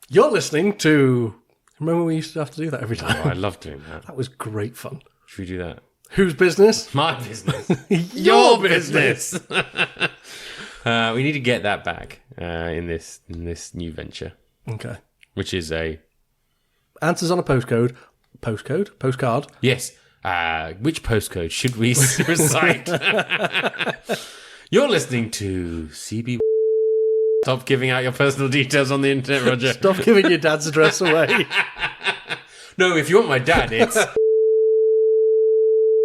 You're listening to... Remember we used to have to do that every time? Oh, I love doing that. That was great fun. Should we do that? Whose business? My business. Your business. We need to get that back in this new venture. Okay. Which is a... Answers on a postcard. Yes. Which postcode should we recite? You're listening to CB... Stop giving out your personal details on the internet, Roger. Stop giving your dad's address away. No, if you want my dad, it's...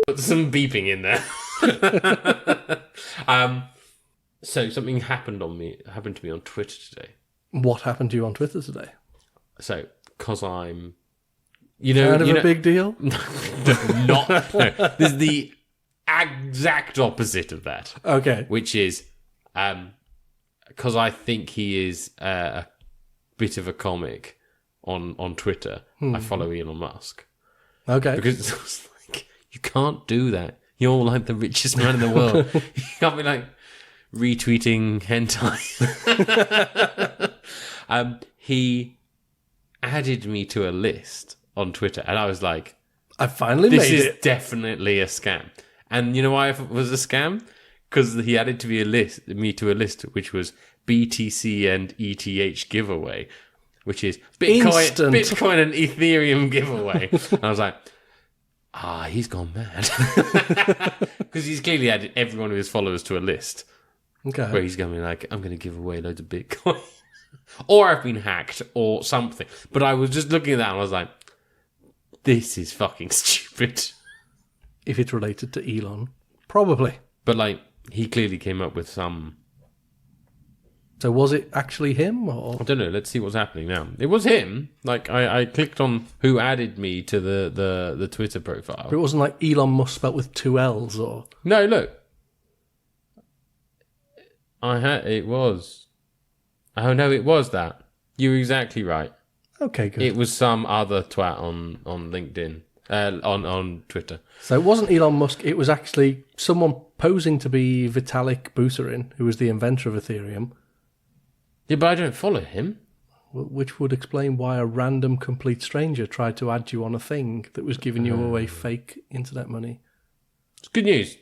Put some beeping in there. So something happened to me on Twitter today. What happened to you on Twitter today? So, because I'm... Kind of a big deal? No. This is the exact opposite of that. Okay. Which is... because I think he is a bit of a comic on Twitter. I follow Elon Musk. Okay. Because it's like, you can't do that. You're like the richest man in the world. You can't be like retweeting hentai. He added me to a list on Twitter, and I was like, I finally made it. This is definitely a scam. And you know why it was a scam? Because he added me to a list which was BTC and ETH giveaway, which is Bitcoin and Ethereum giveaway. And I was like, he's gone mad. Because he's clearly added every one of his followers to a list. Okay. Where he's going to be like, I'm going to give away loads of Bitcoin. Or I've been hacked or something. But I was just looking at that and I was like, this is fucking stupid. If it's related to Elon, probably. But like, he clearly came up with some... So was it actually him, or...? I don't know, let's see what's happening now. It was him. Like, I clicked on who added me to the Twitter profile. But it wasn't like Elon Musk spelt with 2 L's, or... No, look. It was... Oh, no, it was that. You were exactly right. Okay, good. It was some other twat on LinkedIn. On Twitter. So it wasn't Elon Musk, it was actually someone posing to be Vitalik Buterin, who was the inventor of Ethereum. Yeah, but I don't follow him. Which would explain why a random complete stranger tried to add you on a thing that was giving you away fake internet money. It's good news.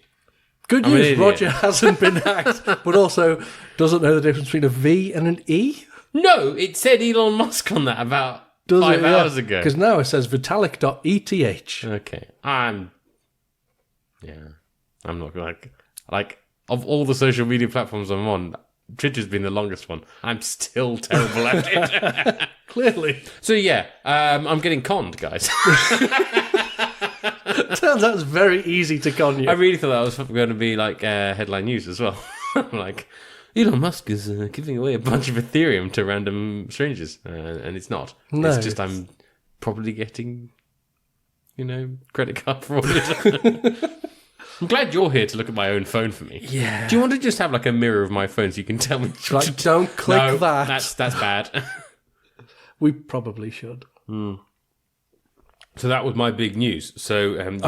Good news, Roger hasn't been hacked, but also doesn't know the difference between a V and an E. No, it said Elon Musk on that about 5 hours ago. Because now it says Vitalik.eth. Okay. I'm not like of all the social media platforms I'm on, Twitter's been the longest one. I'm still terrible at it. Clearly. So yeah, I'm getting conned, guys. Turns out it's very easy to con you. I really thought that was going to be like headline news as well. Like, Elon Musk is giving away a bunch of Ethereum to random strangers, and it's not. No, it's just I'm probably getting, credit card fraud. I'm glad you're here to look at my own phone for me. Yeah. Do you want to just have like a mirror of my phone so you can tell me? Like, don't click that. That's bad. We probably should. So that was my big news. So you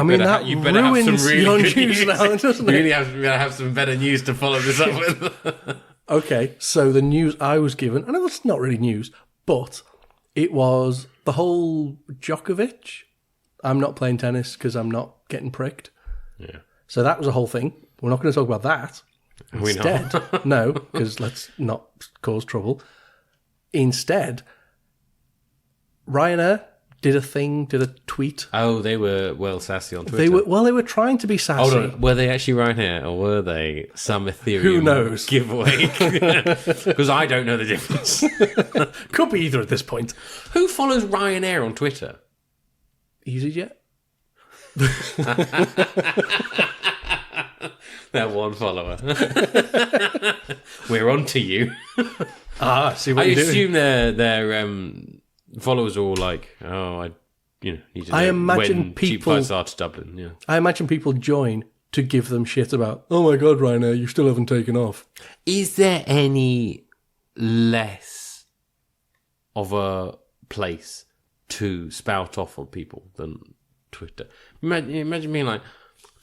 better have some really good news now, doesn't it? You really have to have some better news to follow this up with. Okay, so the news I was given, and it was not really news, but it was the whole Djokovic. I'm not playing tennis because I'm not getting pricked. Yeah. So that was a whole thing. We're not going to talk about that. Instead, no, because let's not cause trouble. Instead, Ryanair did a tweet. Oh, they were well sassy on Twitter. They were trying to be sassy. Hold on, were they actually Ryanair or were they some Ethereum Who knows? Giveaway? Because I don't know the difference. Could be either at this point. Who follows Ryanair on Twitter? EasyJet? That one follower. We're on to you. See what I you're assume their followers are all like, need to know when cheap flights are to Dublin. Yeah. I imagine people join to give them shit about, oh my God, Ryanair, you still haven't taken off. Is there any less of a place to spout off on people than Twitter? Imagine being like,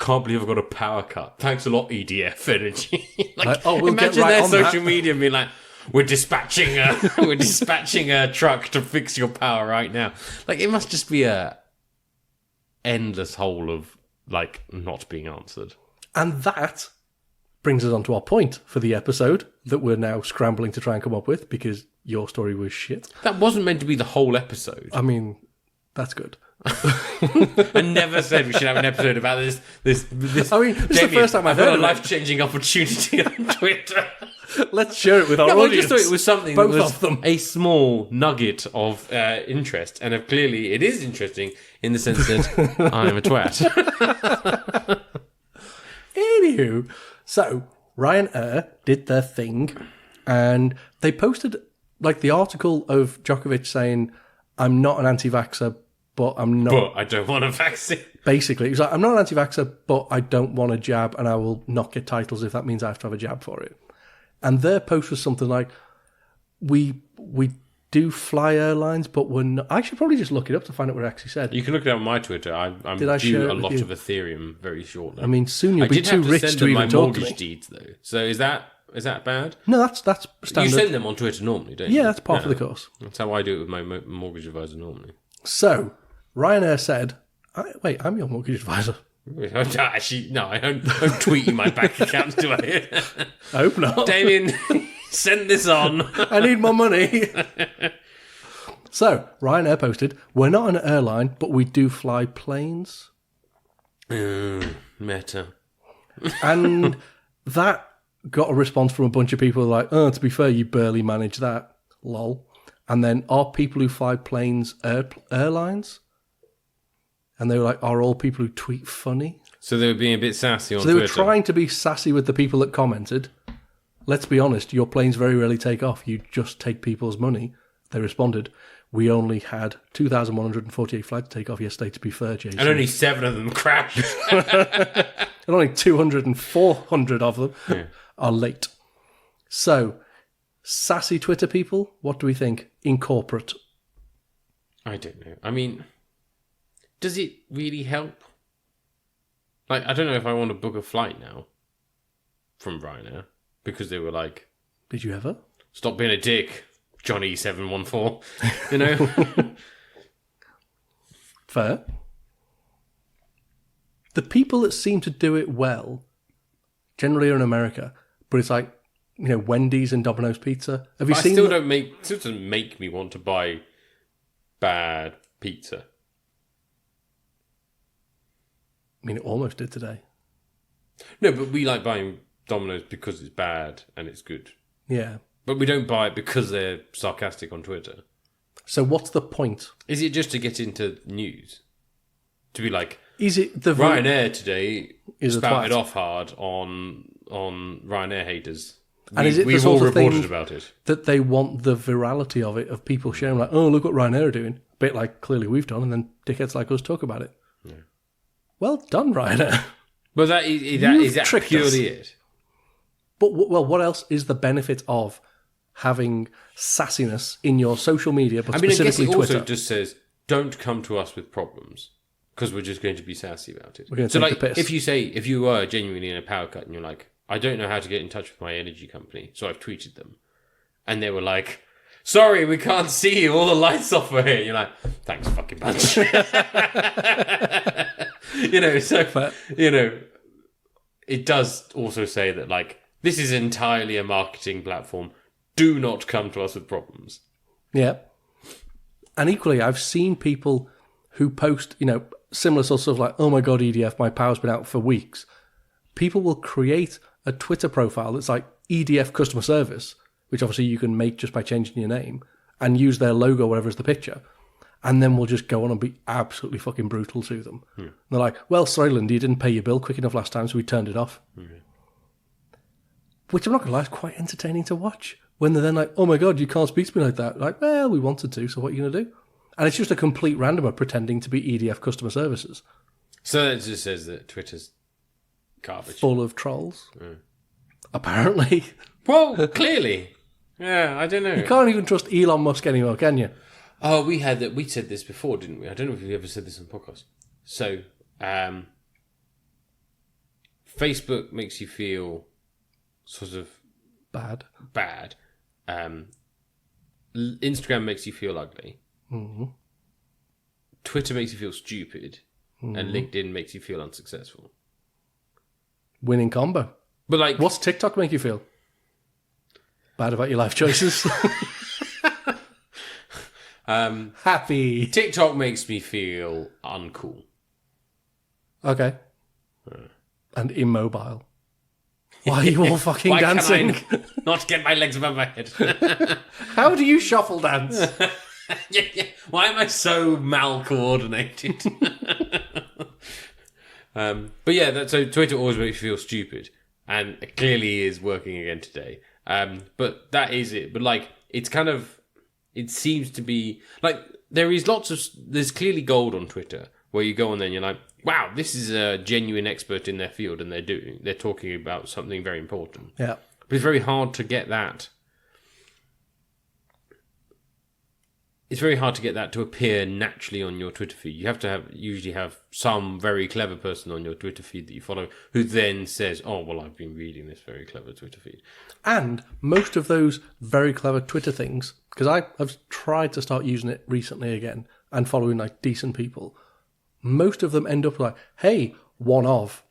can't believe I've got a power cut. Thanks a lot, EDF Energy. We'll imagine get right their on social that. media being like, we're dispatching a truck to fix your power right now. Like, it must just be a endless hole of, like, not being answered. And that brings us on to our point for the episode that we're now scrambling to try and come up with because your story was shit. That wasn't meant to be the whole episode. I mean, that's good. I never said we should have an episode about this. I mean, this is the first time I've heard a of it. life-changing opportunity on Twitter. Let's share it with our I audience. just thought it was something Both that was of them. a small nugget of interest, and clearly it is interesting in the sense that I'm a twat. Anywho, so Ryanair did their thing, and they posted like the article of Djokovic saying, "I'm not an anti-vaxxer, but I'm not." But I don't want a vaccine. Basically, he was like, "I'm not an anti-vaxxer, but I don't want a jab, and I will not get titles if that means I have to have a jab for it." And their post was something like, "We do fly airlines, but we're not." I should probably just look it up to find out what it actually said. You can look it up on my Twitter. I'm Did I share due it a with lot you? of Ethereum very shortly. I mean, soon you'll I be did too have to rich send to them my even talk to mortgage me. deeds, though. So is that bad? No, that's standard. You send them on Twitter normally, don't you? Yeah, that's part of the course. That's how I do it with my mortgage advisor normally. So, Ryanair said, wait, I'm your mortgage advisor. Actually, no, I don't tweet you my bank accounts, do I? I hope not. Damien, send this on. I need more money. So, Ryanair posted, "We're not an airline, but we do fly planes." Meta. And that got a response from a bunch of people like, "Oh, to be fair, you barely manage that. Lol." And then, "Are people who fly planes airlines?" And they were like, "Are all people who tweet funny?" So they were being a bit sassy on So they Twitter. were trying to be sassy with the people that commented. "Let's be honest, your planes very rarely take off. You just take people's money." They responded, "We only had 2,148 flights take off yesterday, to be fair, Jason. And only 7 of them crashed. And only 200 and 400 of them are late." So, sassy Twitter people, what do we think? In corporate. I don't know. I mean, does it really help? Like, I don't know if I want to book a flight now from Ryanair because they were like, Did you ever? "Stop being a dick, Johnny 714." You know? Fair. The people that seem to do it well generally are in America, but it's like, you know, Wendy's and Domino's Pizza. Have you I seen still that? still doesn't make me want to buy bad pizza. I mean, it almost did today. No, but we like buying Domino's because it's bad and it's good. Yeah. But we don't buy it because they're sarcastic on Twitter. So what's the point? Is it just to get into news? To be like, Is it the Ryanair today Is a spouted twat. off hard on Ryanair haters. And is it the We've sort all of thing reported about it. that they want the virality of it, of people sharing like, "Oh, look what Ryanair are doing," a bit like clearly we've done, and then dickheads like us talk about it. Yeah. Well done, Ryanair. But is that tricked purely us. it? But what else is the benefit of having sassiness in your social media, but I mean, I guess specifically it also Twitter? just says, "Don't come to us with problems because we're just going to be sassy about it." We're going to So, take like, the piss. if you are genuinely in a power cut and you're like, "I don't know how to get in touch with my energy company," so I've tweeted them, and they were like, "Sorry, we can't see you. All the lights off for here." And you're like, "Thanks, fucking bunch." It does also say that, like, this is entirely a marketing platform. Do not come to us with problems. Yeah. And equally, I've seen people who post, you know, similar sorts of like, "Oh my God, EDF, my power's been out for weeks." People will create a Twitter profile that's like EDF customer service, which obviously you can make just by changing your name, and use their logo, whatever is the picture. And then we'll just go on and be absolutely fucking brutal to them. And they're like, "Well, sorry, Lindy, you didn't pay your bill quick enough last time, so we turned it off." Which I'm not going to lie, is quite entertaining to watch. When they're then like, "Oh my God, you can't speak to me like that." Like, well, we wanted to, so what are you going to do? And it's just a complete randomer pretending to be EDF customer services. So that just says that Twitter's garbage. Full of trolls. Apparently. Well, clearly. Yeah, I don't know. You can't even trust Elon Musk anymore, can you? Oh, we said this before, didn't we? I don't know if we ever said this on the podcast. So, Facebook makes you feel sort of Bad. bad Instagram makes you feel ugly. Mm-hmm. Twitter makes you feel stupid. Mm-hmm. And LinkedIn makes you feel unsuccessful. Winning combo. But like, what's TikTok make you feel? Bad about your life choices. Happy. TikTok makes me feel uncool. Okay. And immobile. Why are you all fucking dancing? Can I not get my legs above my head? How do you shuffle dance? Yeah. Why am I so mal coordinated? But yeah, so Twitter always makes you feel stupid, and it clearly is working again today. But that is it. But like, it's kind of, it seems to be like there's clearly gold on Twitter where you go on there and you're like, wow, this is a genuine expert in their field, and they're talking about something very important. Yeah, but it's very hard to get that. It's very hard to get that to appear naturally on your Twitter feed. You have to usually have some very clever person on your Twitter feed that you follow who then says, oh, well, I've been reading this very clever Twitter feed. And most of those very clever Twitter things, because I've tried to start using it recently again and following like decent people, most of them end up like, hey, one of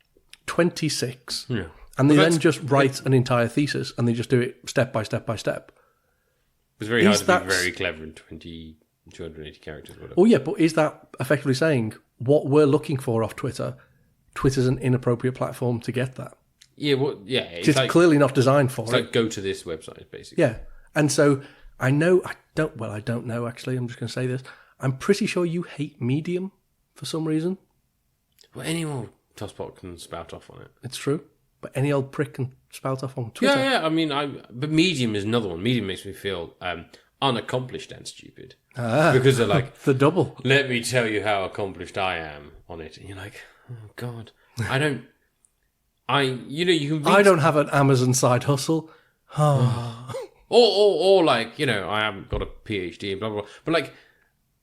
26. Yeah. And they then just write an entire thesis and they just do it step by step by step. It's very hard to be very clever in 280 characters. Whatever. Oh, yeah, but is that effectively saying what we're looking for off Twitter? Twitter's an inappropriate platform to get that. Yeah, well, yeah. It's like, clearly not designed for it. It's like, go to this website, basically. Yeah. And so I don't know, actually. I'm just going to say this. I'm pretty sure you hate Medium for some reason. Well, any old tosspot can spout off on it. It's true. But any old prick can spout off on Twitter. Yeah. I mean, but Medium is another one. Medium makes me feel unaccomplished and stupid. Because they're like... the double. Let me tell you how accomplished I am on it. And you're like, oh, God. I don't... you can read... I don't have an Amazon side hustle. Oh. or like, I haven't got a PhD and blah, blah, blah. But like,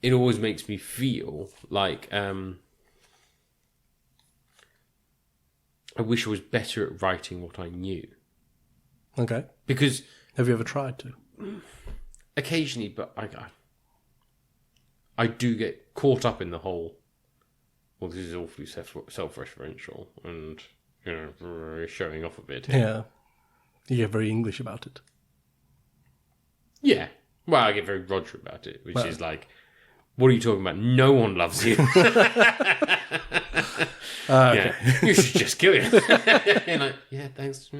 it always makes me feel like... I wish I was better at writing what I knew. Okay. Because... Have you ever tried to? Occasionally, but I do get caught up in the whole, well, this is awfully self-referential and, showing off a bit. Yeah. You get very English about it. Yeah. Well, I get very Roger about it, which is like, what are you talking about? No one loves you. Okay. Yeah. You should just kill you. Like, yeah, thanks.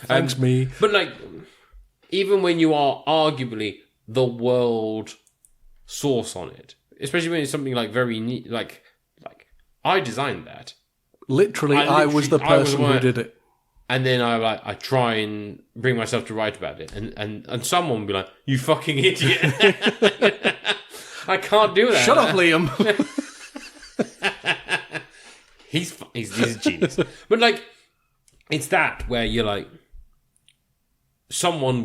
Thanks, me. But like, even when you are arguably the world source on it, especially when it's something like very neat, like I designed that. Literally, I was the person who did it. And then I try and bring myself to write about it, and someone will be like, "You fucking idiot." I can't do that. Shut up, Liam. He's a genius. But like, it's that where you're like, someone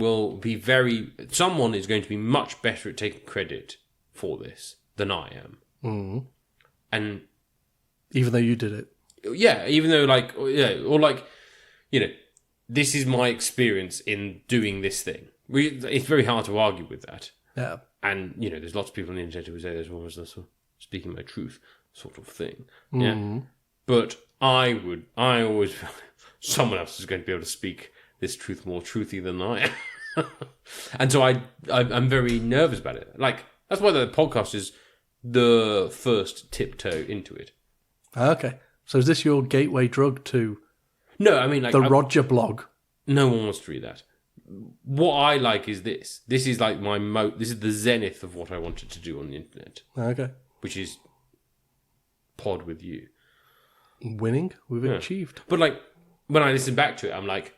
is going to be much better at taking credit for this than I am. Mm. And even though you did it. Yeah, even though this is my experience in doing this thing. It's very hard to argue with that. Yeah. And, there's lots of people on the internet who say there's always this speaking my truth sort of thing. Mm. Yeah. But I always feel someone else is going to be able to speak this truth more truthy than I am. And so I'm very nervous about it. Like, that's why the podcast is the first tiptoe into it. Okay. So is this your gateway drug to no, I mean, like, the Roger blog? No one wants to read that. What I like is this. This is like this is the zenith of what I wanted to do on the internet. Okay. Which is pod with you. Winning? We've achieved. But like, when I listen back to it, I'm like,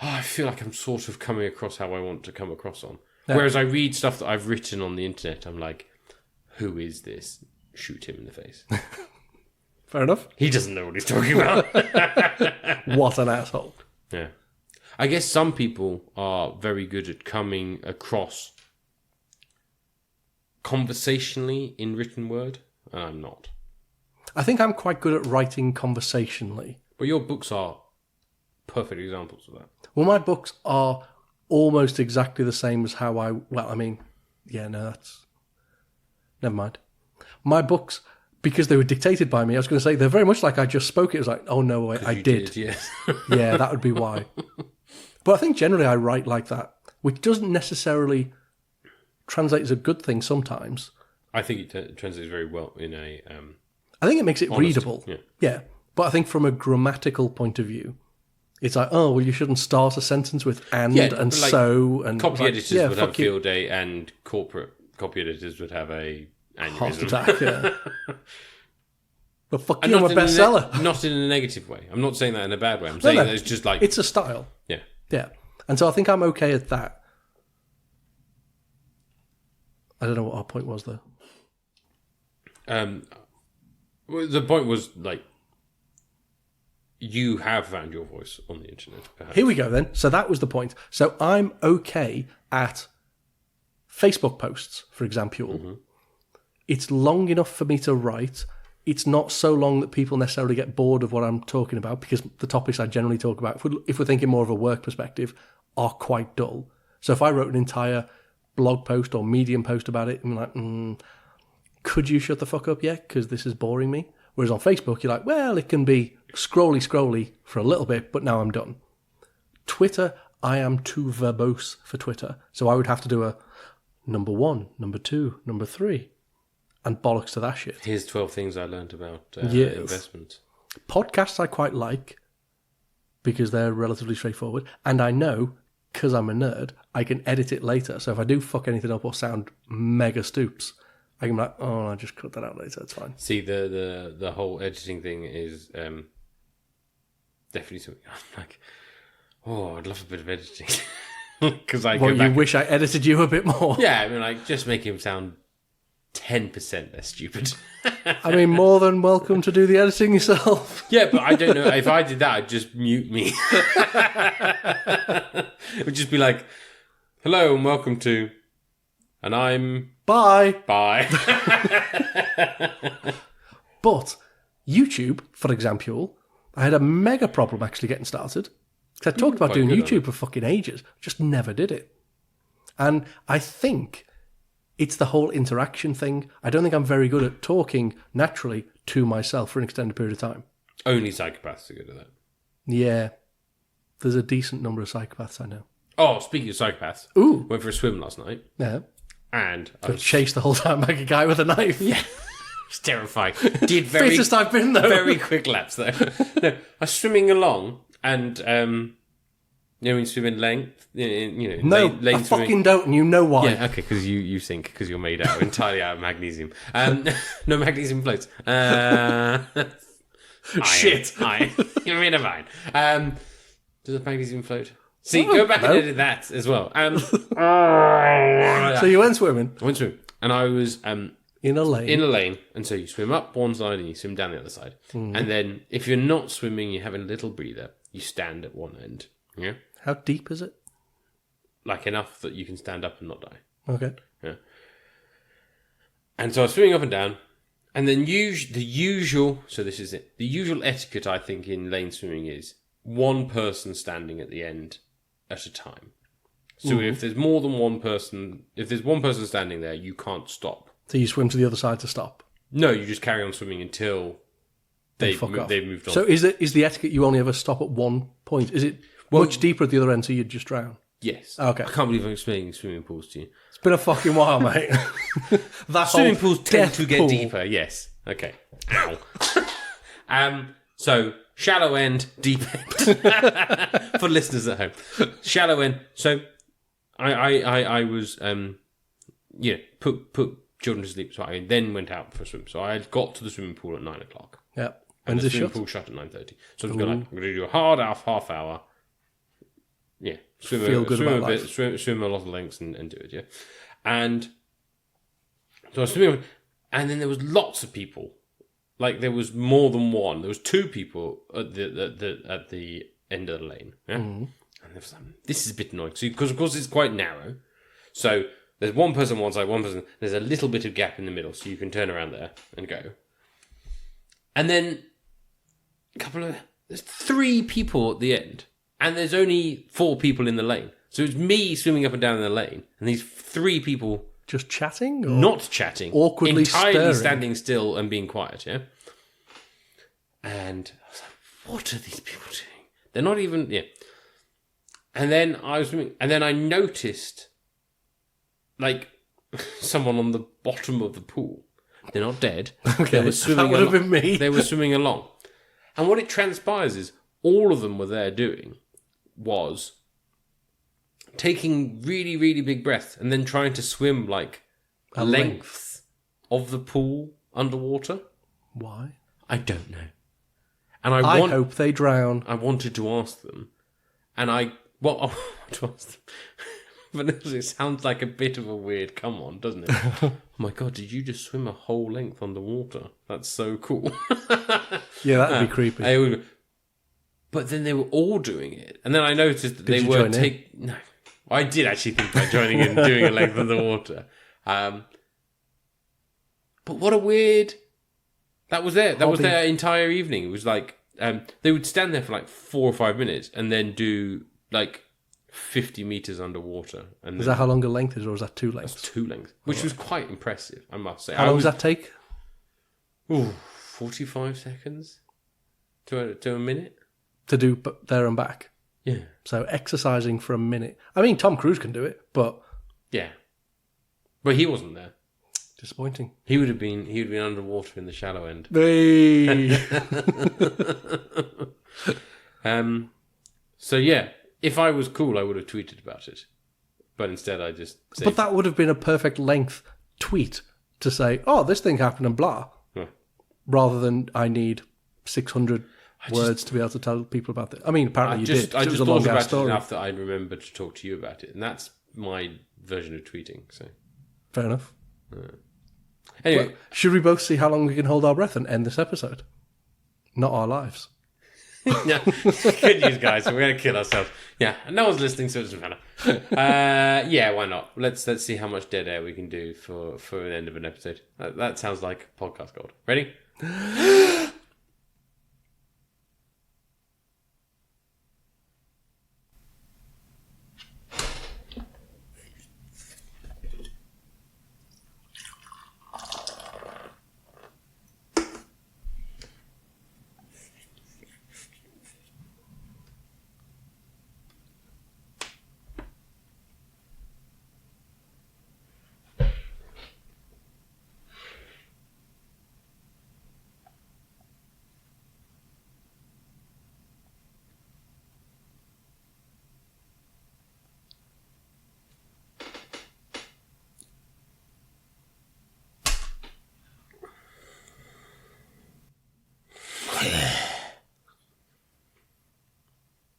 I feel like I'm sort of coming across how I want to come across on. Yeah. Whereas I read stuff that I've written on the internet, I'm like, who is this? Shoot him in the face. Fair enough. He doesn't know what he's talking about. What an asshole. Yeah. I guess some people are very good at coming across conversationally in written word, and I'm not. I think I'm quite good at writing conversationally. But your books are perfect examples of that. Well, my books are almost exactly the same as how that's... Never mind. My books, because they were dictated by me, I was going to say, they're very much like I just spoke it. It was like, oh no, I did. Yes. Yeah, that would be why. But I think generally I write like that, which doesn't necessarily translate as a good thing sometimes. I think it translates very well in a... I think it makes it honest, readable. Yeah. But I think from a grammatical point of view, it's like, oh, well, you shouldn't start a sentence with and like, so. And copy like, editors would have a field day, and corporate copy editors would have a heart aneurysm. attack, yeah. But fuck you, I'm a bestseller. Not in a negative way. I'm not saying that in a bad way. I'm saying that it's just like... It's a style. Yeah. Yeah. And so I think I'm okay at that. I don't know what our point was, though. Well, the point was, like, you have found your voice on the internet. Perhaps. Here we go, then. So that was the point. So I'm okay at Facebook posts, for example. Mm-hmm. It's long enough for me to write. It's not so long that people necessarily get bored of what I'm talking about, because the topics I generally talk about, if we're thinking more of a work perspective, are quite dull. So if I wrote an entire blog post or Medium post about it, I'm like, could you shut the fuck up yet? Because this is boring me. Whereas on Facebook, you're like, well, it can be scrolly for a little bit, but now I'm done. Twitter, I am too verbose for Twitter. So I would have to do a number 1, number 2, number 3, and bollocks to that shit. Here's 12 things I learned about investment. Podcasts I quite like because they're relatively straightforward. And I know, because I'm a nerd, I can edit it later. So if I do fuck anything up or sound mega stoops, I can be like, oh, I'll just cut that out later. It's fine. See, the whole editing thing is definitely something I'm like, oh, I'd love a bit of editing. Because you wish I edited you a bit more. Yeah, I mean, like, just make him sound 10% less stupid. I mean, more than welcome to do the editing yourself. Yeah, but I don't know. If I did that, I'd just mute me. It would just be like, hello and welcome to... And I'm... Bye. But YouTube, for example, I had a mega problem actually getting started. Because I talked about doing YouTube for fucking ages. Just never did it. And I think it's the whole interaction thing. I don't think I'm very good at talking naturally to myself for an extended period of time. Only psychopaths are good at that. Yeah. There's a decent number of psychopaths I know. Oh, speaking of psychopaths. Ooh. Went for a swim last night. Yeah. And I was chased the whole time like a guy with a knife. Yeah. It's terrifying. Did very... Fittest I've been, though. Very quick laps, though. No, I was swimming along and... when you swim in length, no, lane I swimming. fucking don't, and you know why. Yeah, okay, because you sink, because you're made entirely out of magnesium. No magnesium floats. Shit. Iron. You're in a vine. Does the magnesium float? See, go back and edit that as well. So you went swimming? I went swimming, and I was... in a lane. And so you swim up one side and you swim down the other side. Mm. And then, if you're not swimming, you're having a little breather, you stand at one end. Yeah. How deep is it? Like enough that you can stand up and not die. Okay. Yeah. And so I was swimming up and down, and then the usual etiquette I think in lane swimming is one person standing at the end at a time. So if there's more than one person, if there's one person standing there, you can't stop. So you swim to the other side to stop? No, you just carry on swimming until they've moved on. So is the etiquette you only ever stop at one point? Is it much deeper at the other end so you'd just drown? Yes. Okay. I can't believe I'm explaining swimming pools to you. It's been a fucking while, mate. Swimming pools tend to get deeper, yes. Okay. Ow. So, shallow end, deep end. For listeners at home. Shallow end. So, I was, put children to sleep, so I then went out for a swim. So I got to the swimming pool at 9 o'clock. Yeah. And the swimming pool shut at 9:30. So I was I'm going to do a hard half hour. Yeah. Swim a lot of lengths and do it, yeah. And so I was swimming, and then there was lots of people. Like, there was more than one. There was 2 people at the end of the lane, yeah. Mm-hmm. And there was this is a bit annoying, because of course it's quite narrow. So there's one person on one side, one person. There's a little bit of gap in the middle, so you can turn around there and go. And then there's 3 people at the end. and there's only 4 people in the lane. So it's me swimming up and down in the lane, and these 3 people just chatting, or not chatting, awkwardly entirely staring? standing still and being quiet. Yeah, and I was like, "What are these people doing? They're not even." Yeah, and then I was swimming, and then I noticed, like, someone on the bottom of the pool. They're not dead. Okay, they were swimming that would have been me. They were swimming along, and what it transpires is all of them were there doing was taking really, really big breaths and then trying to swim like A length of the pool underwater. Why? I don't know. And I hope they drown. I wanted to ask them, and I want to ask them, but it sounds like a bit of a weird come on, doesn't it? Oh my god, did you just swim a whole length underwater? That's so cool. Yeah, that'd be creepy. But then they were all doing it, and then I noticed that Did they you were join in? No, I did actually think about joining in and doing a length of the water. But what a weird. That was their entire evening. It was like they would stand there for like 4 or 5 minutes and then do like 50 meters underwater. And Is that how long a length is, or is that 2 lengths? 2 lengths, which was quite impressive, I must say. How long does that take? 45 seconds to a minute. To do there and back. Yeah. So exercising for a minute. I mean, Tom Cruise can do it, but Yeah. But he wasn't there. disappointing. He would have been underwater in the shallow end. Hey. So yeah, if I was cool, I would have tweeted about it. But instead I just saved. But that would have been a perfect length tweet to say, "Oh, this thing happened," and blah, Yeah. rather than I need 600 words to be able to tell people about it. I mean, apparently you did. I It just was a thought long about ass it story. enough that I remembered to talk to you about it, and that's my version of tweeting. So Fair enough. anyway, Well, should we both see how long we can hold our breath and end this episode? Not our lives. yeah, good news, guys. We're gonna kill ourselves. Yeah, no one's listening, so it doesn't matter. Yeah, why not? Let's see how much dead air we can do for the end of an episode. That sounds like podcast gold. Ready?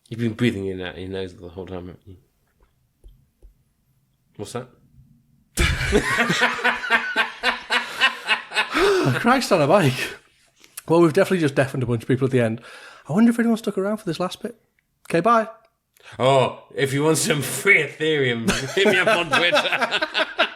You've been breathing in out your nose the whole time, haven't you? What's that? Christ on a bike. Well, we've definitely just deafened a bunch of people at the end. I wonder if anyone stuck around for this last bit. Okay, bye. Oh, if you want some free Ethereum, hit me up on Twitter.